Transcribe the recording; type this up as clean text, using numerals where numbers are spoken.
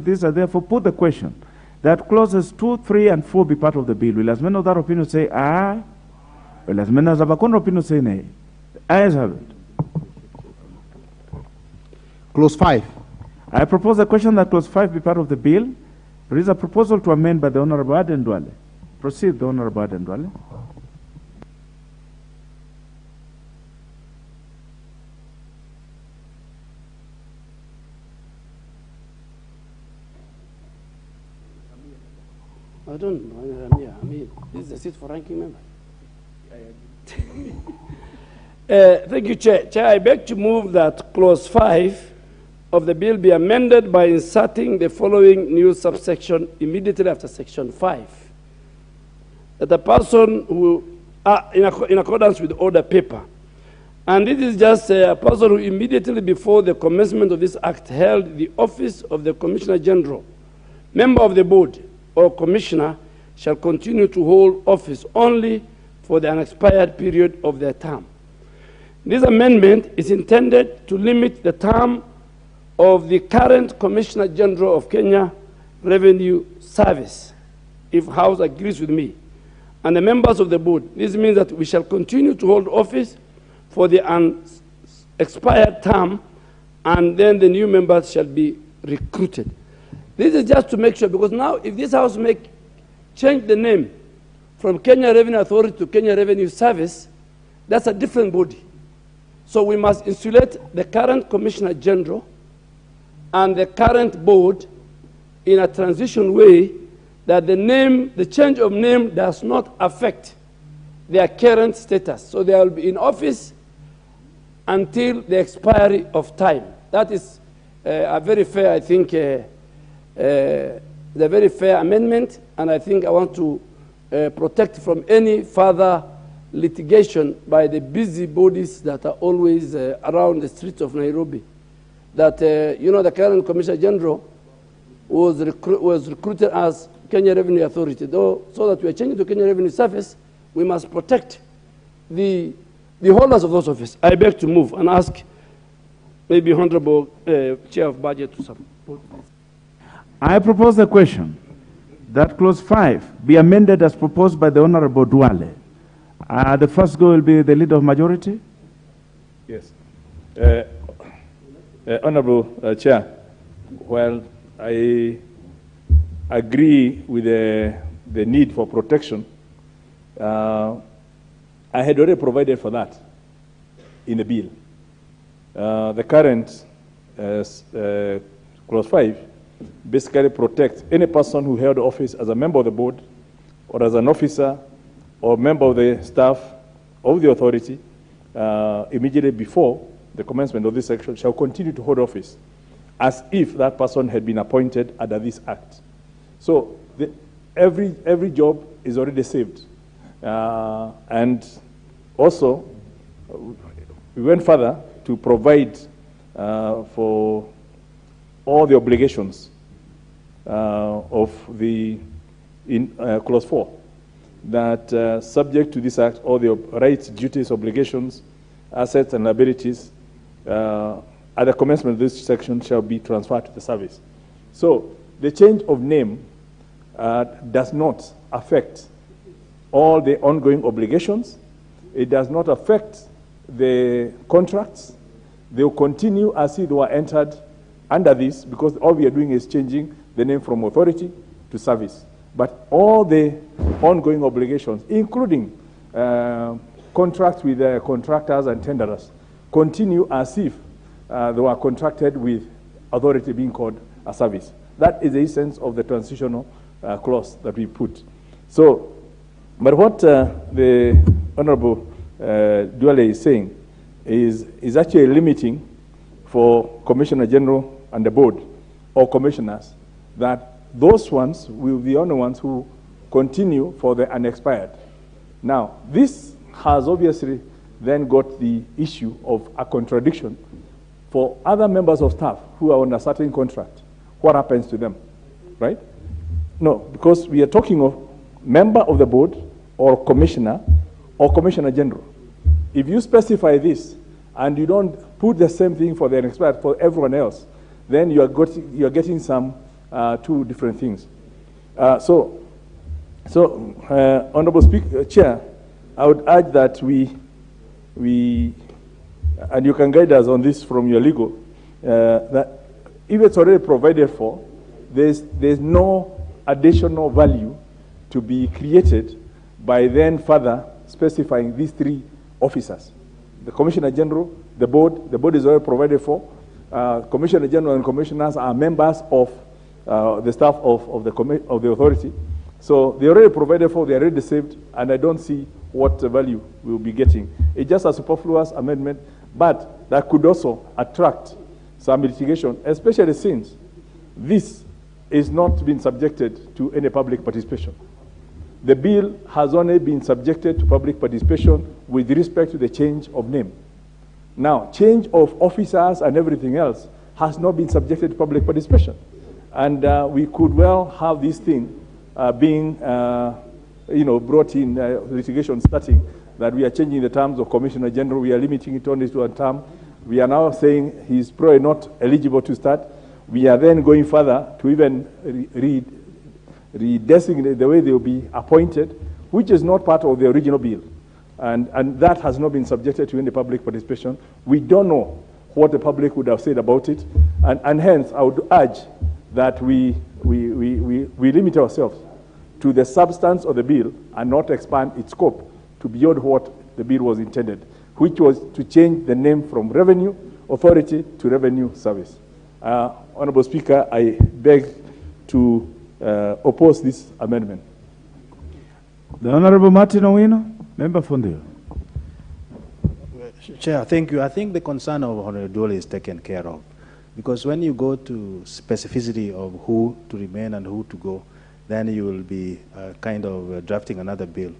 this, I therefore put the question that clauses 2, 3, and 4 be part of the bill. Will as many of that opinion say aye? Will as many as of a opinion say nay? Ayes have it. Clause 5. I propose the question that clause 5 be part of the bill. There is a proposal to amend by the Honorable Aden Duale. Proceed, the Honorable Aden Duale. I don't know. I mean, this is the seat for ranking member. Thank you, Chair. Chair, I beg to move that clause 5 of the bill be amended by inserting the following new subsection immediately after section 5. That the person who, in accordance with the order paper, and this is just a person who immediately before the commencement of this act held the office of the Commissioner General, member of the board, or commissioner shall continue to hold office only for the unexpired period of their term. This amendment is intended to limit the term of the current Commissioner General of Kenya Revenue Service, if House agrees with me, and the members of the board. This means that we shall continue to hold office for the unexpired term, and then the new members shall be recruited. This is just to make sure, because now if this House change the name from Kenya Revenue Authority to Kenya Revenue Service, that's a different body. So we must insulate the current Commissioner General and the current board in a transition way that the change of name does not affect their current status. So they will be in office until the expiry of time. That is a very fair, I think, the very fair amendment, and I think I want to protect from any further litigation by the busybodies that are always around the streets of Nairobi. That, the current Commissioner General was recruited as Kenya Revenue Authority. Though, so that we are changing to Kenya Revenue Service, we must protect the holders of those offices. I beg to move and ask maybe Honorable Chair of Budget to support this. I propose the question that clause 5 be amended as proposed by the Honorable Duale. The first go will be the leader of majority. Yes. Honorable Chair, well, I agree with the need for protection. I had already provided for that in the bill. The current clause 5 basically protects any person who held office as a member of the board or as an officer or member of the staff of the authority immediately before the commencement of this section shall continue to hold office as if that person had been appointed under this act. So every job is already saved. And also, we went further to provide for all the obligations of the clause 4, that subject to this act, all the rights, duties, obligations, assets, and liabilities at the commencement of this section shall be transferred to the service. So the change of name does not affect all the ongoing obligations. It does not affect the contracts. They will continue as if they were entered under this, because all we are doing is changing the name from authority to service. But all the ongoing obligations, including contracts with contractors and tenderers, continue as if they were contracted with authority being called a service. That is the essence of the transitional clause that we put. So, but what the Honorable Duale is saying is actually limiting for Commissioner General and the board or commissioners that those ones will be the only ones who continue for the unexpired. Now, this has obviously then got the issue of a contradiction for other members of staff who are on a certain contract. What happens to them, right? No, because we are talking of member of the board or commissioner general. If you specify this and you don't put the same thing for the unexpired for everyone else, then you are getting some two different things. Honorable Speaker, Chair, I would urge that we, and you can guide us on this from your legal, that if it's already provided for, there's no additional value to be created by then further specifying these three officers. The Commissioner General, the board is already provided for. Commissioner General and commissioners are members of the staff of the authority. So they're already provided for, they're already saved, and I don't see what value we'll be getting. It's just a superfluous amendment, but that could also attract some litigation, especially since this is not been subjected to any public participation. The bill has only been subjected to public participation with respect to the change of name. Now, change of officers and everything else has not been subjected to public participation. And we could well have this thing being brought in litigation starting, that we are changing the terms of Commissioner General, we are limiting it only to a term. We are now saying he's probably not eligible to start. We are then going further to even redesignate the way they will be appointed, which is not part of the original bill. And that has not been subjected to any public participation. We don't know what the public would have said about it. And hence, I would urge that we limit ourselves to the substance of the bill and not expand its scope to beyond what the bill was intended, which was to change the name from Revenue Authority to Revenue Service. Honorable Speaker, I beg to oppose this amendment. The Honorable Martin Owino, member for Ndio. Chair, thank you. I think the concern of Honorable Duale is taken care of, because when you go to specificity of who to remain and who to go, then you will be kind of drafting another bill.